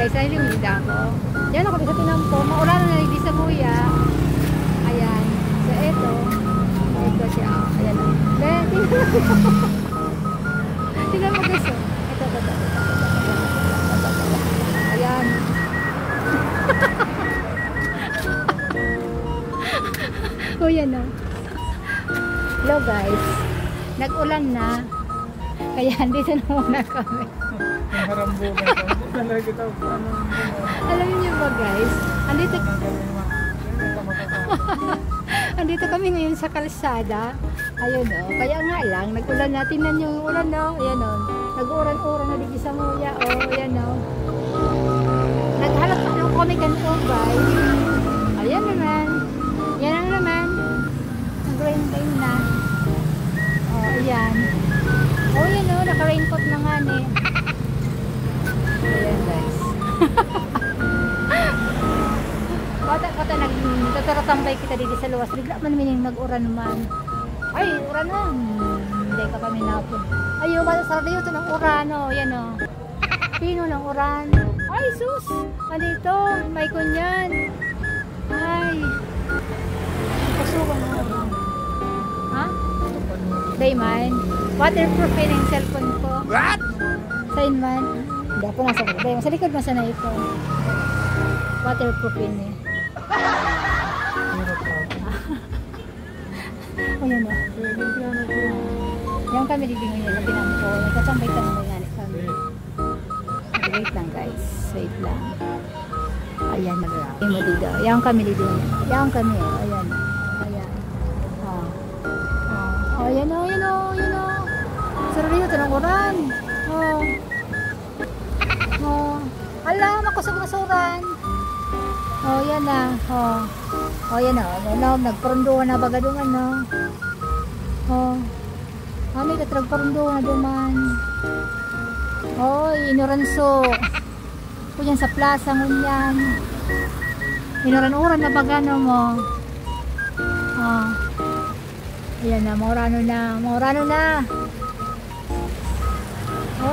guys, ay lumida ako. Yan ako sa tinampo. Maulan na hindi sa buya. Ayan. So, eto. Ito siya. Ayan. Then, tingnan mo guys. Ito. Ayan. O yan o. Hello guys. Nag-ulan na. Kaya dito na muna kami. Alam niyo ba guys? Andito kami ngayon sa kalsada. Ayun o. Kaya nga lang, nag-ulan na. Tingnan yung ulan o. Ayan o. Nag-uran-uran na dito sa muya o. Ayan o. Naghalap pa ng comic and guys. Ayan naman. Yan ang naman. Nag-rain na. O, ayan. O, yan o. Naka-raincoat na nga eh. Ayan guys. Kota nagtataratambay kita dito sa luwas. Bigla man mining nag-uran naman. Ay, uran na. Hindi ka kami napon. Ayaw, sarap na yun ito ng uran o. Yan o. Pino ng uran. Ay, sus! Andito, may kunyan. Ay. Pasukan ng uran. Ha? Dayman. Waterproof yun yung cellphone ko. What? Sign man. Hindi ako nasa likod. Sa likod masana ito. Waterproof yun eh. O yan o. Yan kami dibingan yun. Labinan ko. Nagkasambay ka naman yan kami. Wait lang guys. Wait lang. Ayan na lang. Yan kami dito. Yan kami. Ayan. Ayan. Ayan o. Ayan o. Ayan o. Sarap rin ito ng uran. Ala, makusog na suran. Yan na. Yan na. Nagparunduhan na bagadungan no. May katragparunduhan na duman. Inuranso. Kunyan sa plaza ngunyan. Inuran-uran na bagano mo. Ayan na, maurano na. Maurano na.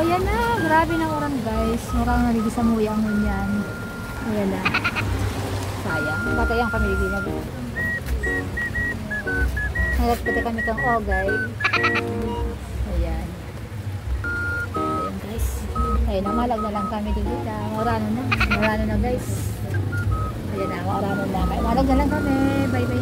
Yan na. Grabe ng uran guys. Maurano na ligi sa muyang ngunyan. Ayan na. Sayang. Batayang kami ligi na. Hayat pati kami kang ogay. Ayan. Ayan guys. Ay, namalag na lang kami dito. Maurano na. Maurano na guys. Ayan na, maurano na. Maurano na lang kami. Bye bye.